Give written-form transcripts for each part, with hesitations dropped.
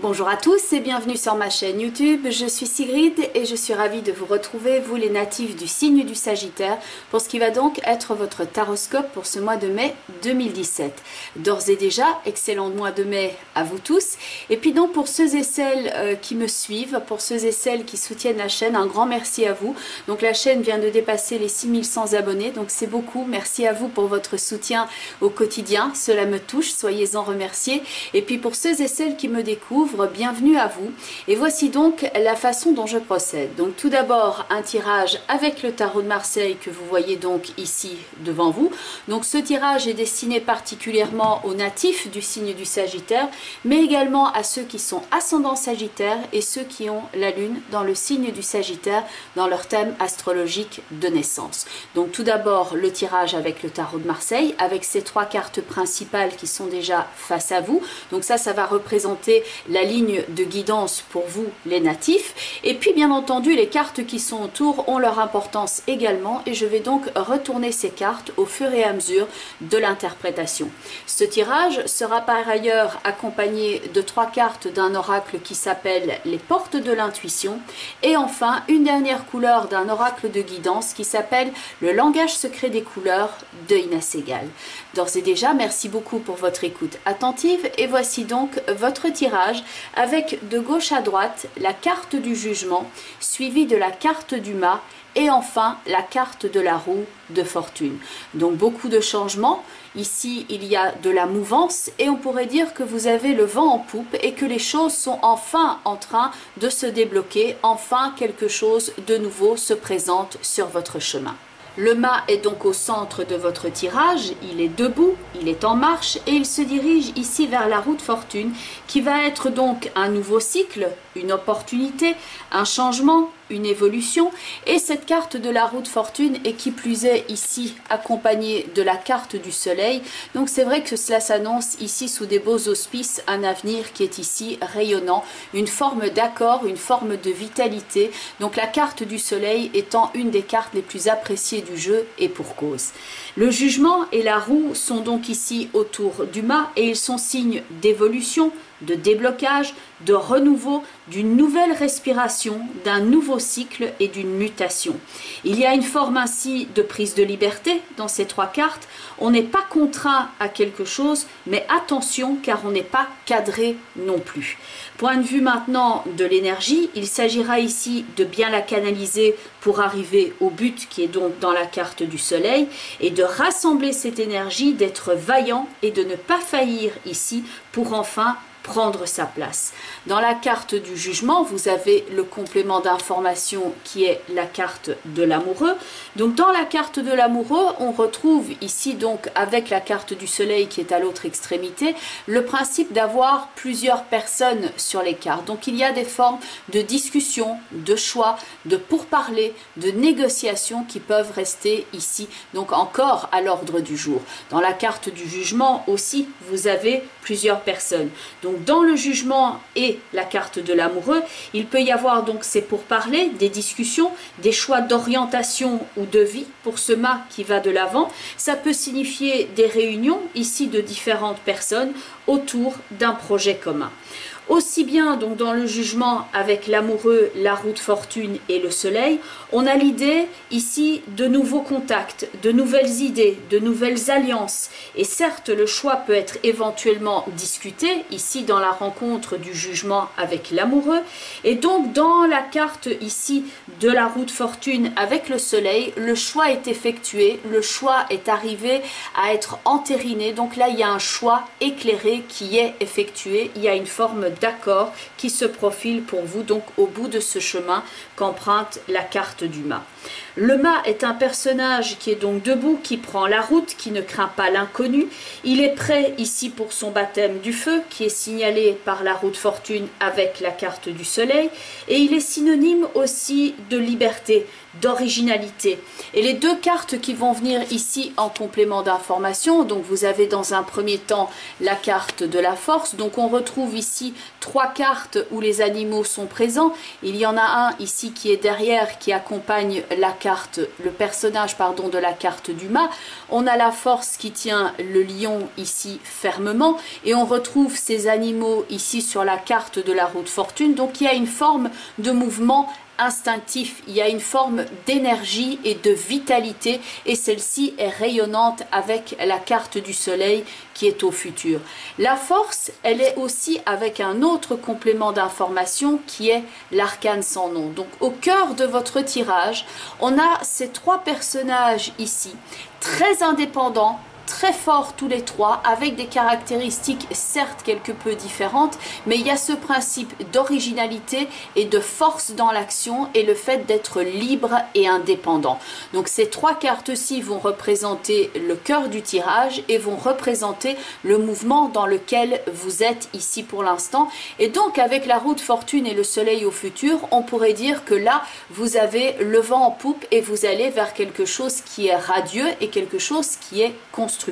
Bonjour à tous et bienvenue sur ma chaîne YouTube, je suis Sigrid et je suis ravie de vous retrouver, vous les natifs du signe du Sagittaire, pour ce qui va donc être votre taroscope pour ce mois de mai 2017. D'ores et déjà, excellent mois de mai à vous tous. Et puis donc pour ceux et celles qui me suivent, pour ceux et celles qui soutiennent la chaîne, un grand merci à vous. Donc la chaîne vient de dépasser les 6100 abonnés, donc c'est beaucoup. Merci à vous pour votre soutien au quotidien, cela me touche, soyez-en remerciés. Et puis pour ceux et celles qui me découvrent, bienvenue à vous. Et voici donc la façon dont je procède. Donc tout d'abord un tirage avec le tarot de Marseille que vous voyez donc ici devant vous. Donc ce tirage est destiné particulièrement aux natifs du signe du Sagittaire, mais également à ceux qui sont ascendants Sagittaire et ceux qui ont la lune dans le signe du Sagittaire dans leur thème astrologique de naissance. Donc tout d'abord le tirage avec le tarot de Marseille avec ces trois cartes principales qui sont déjà face à vous. Donc ça va représenter la ligne de guidance pour vous les natifs, et puis bien entendu les cartes qui sont autour ont leur importance également, et je vais donc retourner ces cartes au fur et à mesure de l'interprétation. Ce tirage sera par ailleurs accompagné de trois cartes d'un oracle qui s'appelle les portes de l'intuition, et enfin une dernière couleur d'un oracle de guidance qui s'appelle le langage secret des couleurs de Inès Segal. D'ores et déjà, merci beaucoup pour votre écoute attentive, et voici donc votre tirage avec de gauche à droite la carte du jugement, suivie de la carte du mât, et enfin la carte de la roue de fortune. Donc beaucoup de changements. Ici il y a de la mouvance et on pourrait dire que vous avez le vent en poupe et que les choses sont enfin en train de se débloquer. Enfin quelque chose de nouveau se présente sur votre chemin. Le mât est donc au centre de votre tirage, il est debout, il est en marche et il se dirige ici vers la roue de fortune qui va être donc un nouveau cycle, une opportunité, un changement, une évolution, et cette carte de la roue de fortune est qui plus est ici accompagnée de la carte du soleil. Donc c'est vrai que cela s'annonce ici sous des beaux auspices, un avenir qui est ici rayonnant, une forme d'accord, une forme de vitalité. Donc la carte du soleil étant une des cartes les plus appréciées du jeu, et pour cause. Le jugement et la roue sont donc ici autour du mât et ils sont signes d'évolution, de déblocage, de renouveau, d'une nouvelle respiration, d'un nouveau cycle et d'une mutation. Il y a une forme ainsi de prise de liberté dans ces trois cartes. On n'est pas contraint à quelque chose, mais attention car on n'est pas cadré non plus. Point de vue maintenant de l'énergie, il s'agira ici de bien la canaliser pour arriver au but qui est donc dans la carte du soleil, et de rassembler cette énergie, d'être vaillant et de ne pas faillir ici pour enfin prendre sa place. Dans la carte du jugement, vous avez le complément d'information qui est la carte de l'amoureux. Donc dans la carte de l'amoureux, on retrouve ici donc avec la carte du soleil qui est à l'autre extrémité, le principe d'avoir plusieurs personnes sur les cartes. Donc il y a des formes de discussion, de choix, de pourparlers, de négociations qui peuvent rester ici, donc encore à l'ordre du jour. Dans la carte du jugement aussi, vous avez plusieurs personnes. Donc dans le jugement et la carte de l'amoureux, il peut y avoir donc ces pourparlers, des discussions, des choix d'orientation ou de vie pour ce mât qui va de l'avant. Ça peut signifier des réunions ici de différentes personnes autour d'un projet commun. Aussi bien donc dans le jugement avec l'amoureux, la roue de fortune et le soleil, on a l'idée ici de nouveaux contacts, de nouvelles idées, de nouvelles alliances. Et certes, le choix peut être éventuellement discuté ici dans la rencontre du jugement avec l'amoureux. Et donc dans la carte ici de la roue de fortune avec le soleil, le choix est effectué, le choix est arrivé à être entériné. Donc là, il y a un choix éclairé qui est effectué, il y a une forme d'accord qui se profile pour vous donc au bout de ce chemin qu'emprunte la carte du mât. Le mât est un personnage qui est donc debout, qui prend la route, qui ne craint pas l'inconnu. Il est prêt ici pour son baptême du feu, qui est signalé par la roue de fortune avec la carte du soleil. Et il est synonyme aussi de liberté, d'originalité. Et les deux cartes qui vont venir ici en complément d'information, donc vous avez dans un premier temps la carte de la force. Donc on retrouve ici trois cartes où les animaux sont présents. Il y en a un ici qui est derrière, qui accompagne la carte, le personnage pardon, de la carte du mât, on a la force qui tient le lion ici fermement et on retrouve ces animaux ici sur la carte de la roue de fortune. Donc il y a une forme de mouvement instinctif, il y a une forme d'énergie et de vitalité et celle-ci est rayonnante avec la carte du soleil qui est au futur. La force, elle est aussi avec un autre complément d'information qui est l'arcane sans nom. Donc au cœur de votre tirage, on a ces trois personnages ici, très indépendants, très forts tous les trois, avec des caractéristiques certes quelque peu différentes, mais il y a ce principe d'originalité et de force dans l'action et le fait d'être libre et indépendant. Donc ces trois cartes-ci vont représenter le cœur du tirage et vont représenter le mouvement dans lequel vous êtes ici pour l'instant. Et donc avec la roue de fortune et le soleil au futur, on pourrait dire que là, vous avez le vent en poupe et vous allez vers quelque chose qui est radieux et quelque chose qui est constructif.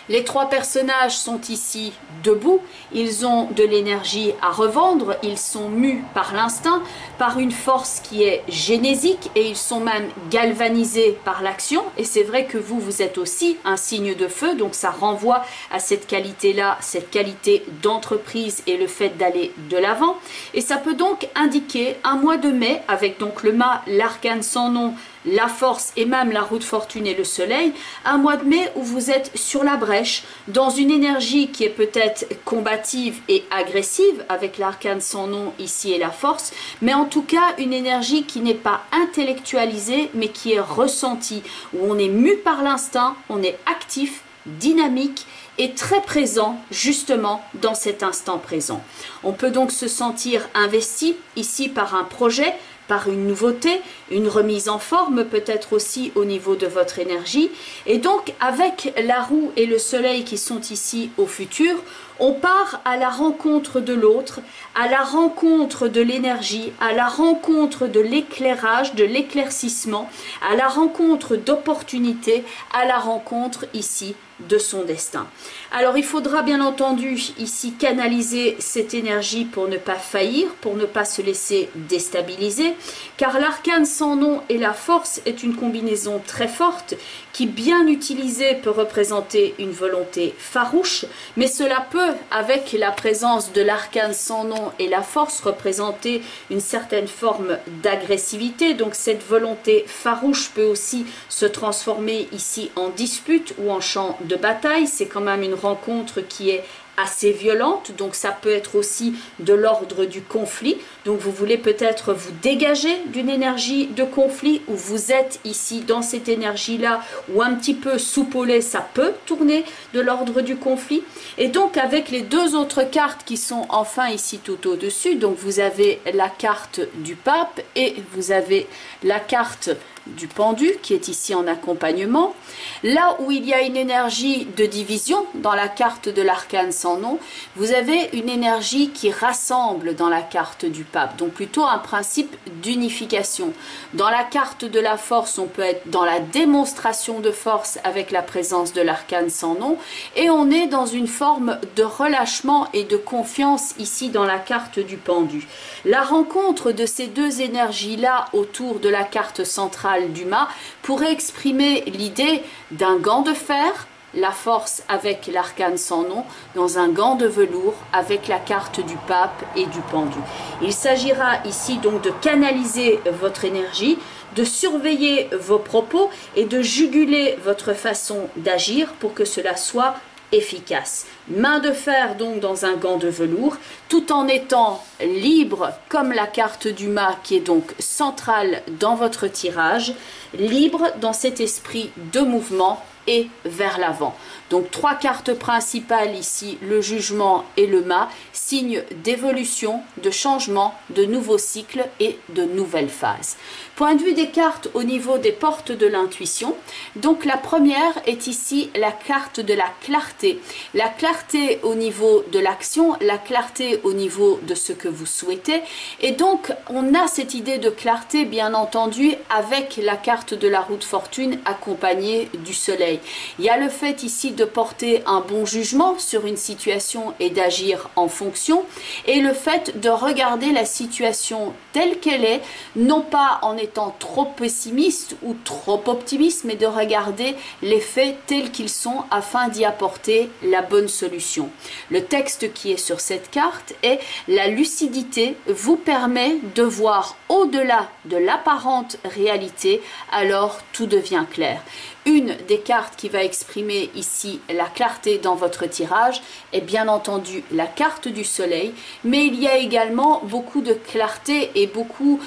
Les trois personnages sont ici debout, ils ont de l'énergie à revendre, ils sont mus par l'instinct, par une force qui est génésique et ils sont même galvanisés par l'action. Et c'est vrai que vous êtes aussi un signe de feu, donc ça renvoie à cette qualité-là, cette qualité d'entreprise et le fait d'aller de l'avant. Et ça peut donc indiquer un mois de mai avec donc le mât, l'arcane sans nom, la force et même la roue de fortune et le soleil, un mois de mai où vous êtes sur la brèche, dans une énergie qui est peut-être combative et agressive, avec l'arcane sans nom ici et la force, mais en tout cas une énergie qui n'est pas intellectualisée, mais qui est ressentie, où on est mu par l'instinct, on est actif, dynamique, et très présent justement dans cet instant présent. On peut donc se sentir investi ici par un projet, par une nouveauté, une remise en forme peut-être aussi au niveau de votre énergie. Et donc avec la roue et le soleil qui sont ici au futur, on part à la rencontre de l'autre, à la rencontre de l'énergie, à la rencontre de l'éclairage, de l'éclaircissement, à la rencontre d'opportunités, à la rencontre ici de son destin. Alors il faudra bien entendu ici canaliser cette énergie pour ne pas faillir, pour ne pas se laisser déstabiliser, car l'arcane sans nom et la force est une combinaison très forte qui bien utilisée peut représenter une volonté farouche, mais cela peut avec la présence de l'arcane sans nom et la force représenter une certaine forme d'agressivité. Donc cette volonté farouche peut aussi se transformer ici en dispute ou en champ de bataille. C'est quand même une rencontre qui est assez violente, donc ça peut être aussi de l'ordre du conflit. Donc vous voulez peut-être vous dégager d'une énergie de conflit, ou vous êtes ici dans cette énergie-là, ou un petit peu soupolé, ça peut tourner de l'ordre du conflit. Et donc avec les deux autres cartes qui sont enfin ici tout au-dessus, donc vous avez la carte du pape et vous avez la carte du pendu qui est ici en accompagnement. Là où il y a une énergie de division dans la carte de l'arcane sans nom, vous avez une énergie qui rassemble dans la carte du pape, donc plutôt un principe d'unification. Dans la carte de la force, on peut être dans la démonstration de force avec la présence de l'arcane sans nom, et on est dans une forme de relâchement et de confiance ici dans la carte du pendu. La rencontre de ces deux énergies-là autour de la carte centrale du mât pourrait exprimer l'idée d'un gant de fer, la force avec l'arcane sans nom, dans un gant de velours avec la carte du pape et du pendu. Il s'agira ici donc de canaliser votre énergie, de surveiller vos propos et de juguler votre façon d'agir pour que cela soit efficace. Main de fer donc dans un gant de velours, tout en étant libre comme la carte du mât qui est donc centrale dans votre tirage, libre dans cet esprit de mouvement et vers l'avant. Donc trois cartes principales ici, le jugement et le mât, signe d'évolution, de changement, de nouveaux cycles et de nouvelles phases. Point de vue des cartes au niveau des portes de l'intuition, donc la première est ici la carte de la clarté. La clarté au niveau de l'action, la clarté au niveau de ce que vous souhaitez. Et donc on a cette idée de clarté bien entendu avec la carte de la roue de fortune accompagnée du soleil. soleil. Il y a le fait ici de porter un bon jugement sur une situation et d'agir en fonction, et le fait de regarder la situation telle qu'elle est, non pas en étant trop pessimiste ou trop optimiste, mais de regarder les faits tels qu'ils sont afin d'y apporter la bonne solution. Le texte qui est sur cette carte est: la lucidité vous permet de voir au-delà de l'apparente réalité, alors tout devient clair. Une des cartes qui va exprimer ici la clarté dans votre tirage est bien entendu la carte du soleil, mais il y a également beaucoup de clarté et beaucoup,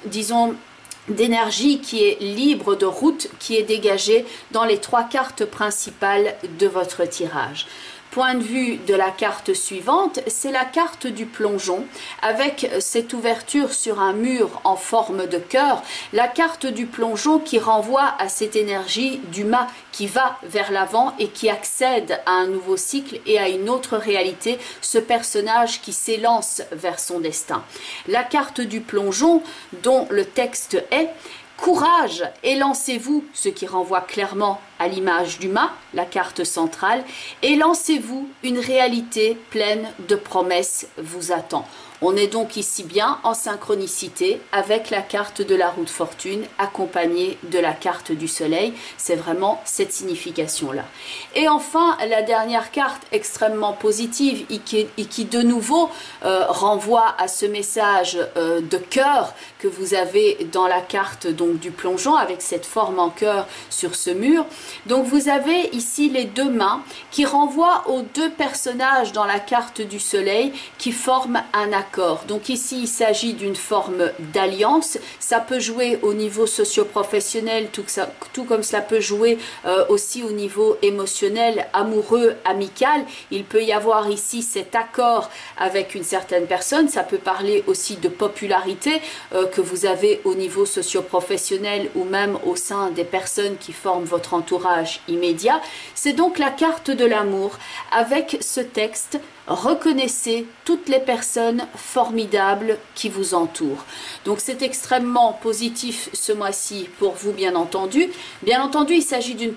disons, d'énergie qui est libre de route, qui est dégagée dans les trois cartes principales de votre tirage. Point de vue de la carte suivante, c'est la carte du plongeon avec cette ouverture sur un mur en forme de cœur. La carte du plongeon qui renvoie à cette énergie du mât qui va vers l'avant et qui accède à un nouveau cycle et à une autre réalité, ce personnage qui s'élance vers son destin. La carte du plongeon dont le texte est: courage et lancez-vous, ce qui renvoie clairement à l'image du mât, la carte centrale, et lancez-vous, une réalité pleine de promesses vous attend. On est donc ici bien en synchronicité avec la carte de la roue de fortune accompagnée de la carte du soleil. C'est vraiment cette signification-là. Et enfin, la dernière carte extrêmement positive et qui de nouveau renvoie à ce message de cœur que vous avez dans la carte donc du plongeon avec cette forme en cœur sur ce mur. Donc vous avez ici les deux mains qui renvoient aux deux personnages dans la carte du soleil qui forment un accord. Donc ici, il s'agit d'une forme d'alliance. Ça peut jouer au niveau socio-professionnel, tout comme cela peut jouer aussi au niveau émotionnel, amoureux, amical. Il peut y avoir ici cet accord avec une certaine personne. Ça peut parler aussi de popularité que vous avez au niveau socio-professionnel ou même au sein des personnes qui forment votre entourage immédiat. C'est donc la carte de l'amour avec ce texte: reconnaissez toutes les personnes formidables qui vous entourent. Donc c'est extrêmement positif ce mois-ci pour vous, bien entendu. Bien entendu, il s'agit d'une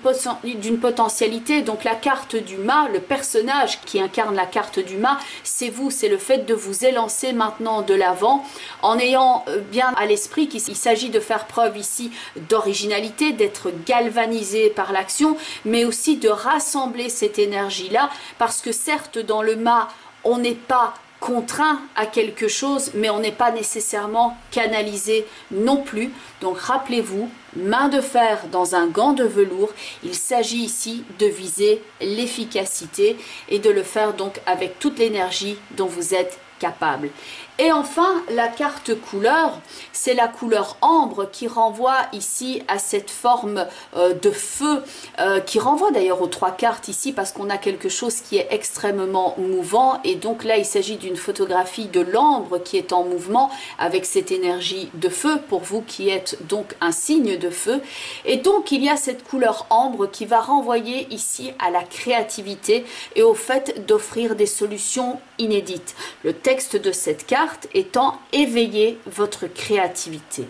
potentialité. Donc la carte du mât, le personnage qui incarne la carte du mât, c'est vous, c'est le fait de vous élancer maintenant de l'avant en ayant bien à l'esprit qu'il s'agit de faire preuve ici d'originalité, d'être galvanisé par l'action, mais aussi de rassembler cette énergie-là, parce que certes dans le mât, on n'est pas contraint à quelque chose, mais on n'est pas nécessairement canalisé non plus. Donc rappelez-vous, main de fer dans un gant de velours, il s'agit ici de viser l'efficacité et de le faire donc avec toute l'énergie dont vous êtes capable. Et enfin, la carte couleur, c'est la couleur ambre qui renvoie ici à cette forme de feu, qui renvoie d'ailleurs aux trois cartes ici parce qu'on a quelque chose qui est extrêmement mouvant. Et donc là, il s'agit d'une photographie de l'ambre qui est en mouvement avec cette énergie de feu pour vous qui êtes donc un signe de feu. Et donc, il y a cette couleur ambre qui va renvoyer ici à la créativité et au fait d'offrir des solutions inédites. Le texte de cette carte étant: éveiller votre créativité.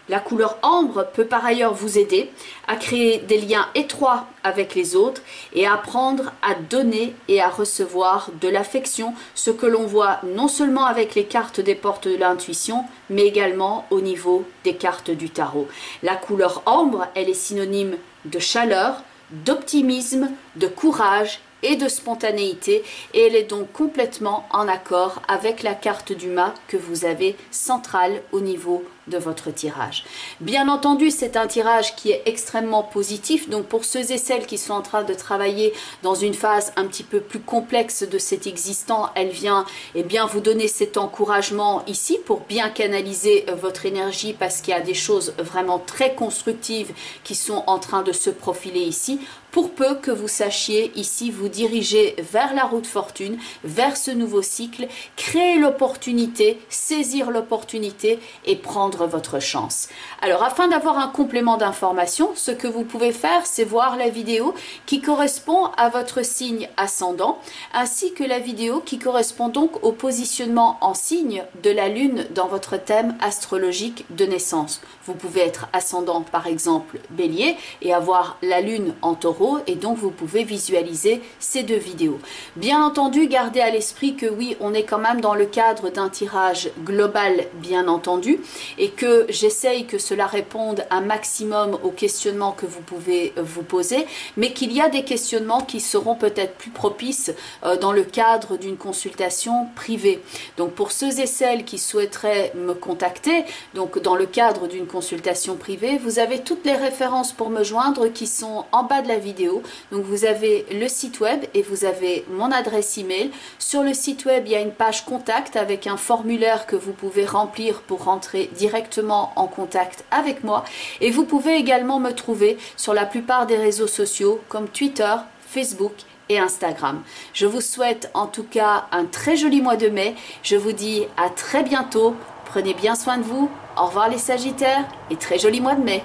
La couleur ambre peut par ailleurs vous aider à créer des liens étroits avec les autres et à apprendre à donner et à recevoir de l'affection, ce que l'on voit non seulement avec les cartes des portes de l'intuition, mais également au niveau des cartes du tarot. La couleur ambre, elle est synonyme de chaleur, d'optimisme, de courage et de spontanéité, et elle est donc complètement en accord avec la carte du mât que vous avez centrale au niveau de votre tirage. Bien entendu, c'est un tirage qui est extrêmement positif, donc pour ceux et celles qui sont en train de travailler dans une phase un petit peu plus complexe de cet existant, elle vient bien vous donner cet encouragement ici pour bien canaliser votre énergie, parce qu'il y a des choses vraiment très constructives qui sont en train de se profiler ici. pour peu que vous sachiez ici vous diriger vers la route fortune, vers ce nouveau cycle, créer l'opportunité, saisir l'opportunité et prendre votre chance. Alors afin d'avoir un complément d'information, ce que vous pouvez faire, c'est voir la vidéo qui correspond à votre signe ascendant, ainsi que la vidéo qui correspond donc au positionnement en signe de la lune dans votre thème astrologique de naissance. Vous pouvez être ascendant par exemple Bélier et avoir la lune en Taureau, et donc vous pouvez visualiser ces deux vidéos. Bien entendu, gardez à l'esprit que oui, on est quand même dans le cadre d'un tirage global bien entendu, et que j'essaye que cela réponde un maximum aux questionnements que vous pouvez vous poser, mais qu'il y a des questionnements qui seront peut-être plus propices dans le cadre d'une consultation privée. Donc pour ceux et celles qui souhaiteraient me contacter, donc dans le cadre d'une consultation privée, vous avez toutes les références pour me joindre qui sont en bas de la vidéo. Donc vous avez le site web et vous avez mon adresse email. Sur le site web, il y a une page contact avec un formulaire que vous pouvez remplir pour rentrer directement en contact avec moi. Et vous pouvez également me trouver sur la plupart des réseaux sociaux comme Twitter, Facebook et Instagram. Je vous souhaite en tout cas un très joli mois de mai. Je vous dis à très bientôt. Prenez bien soin de vous. Au revoir les Sagittaires et très joli mois de mai.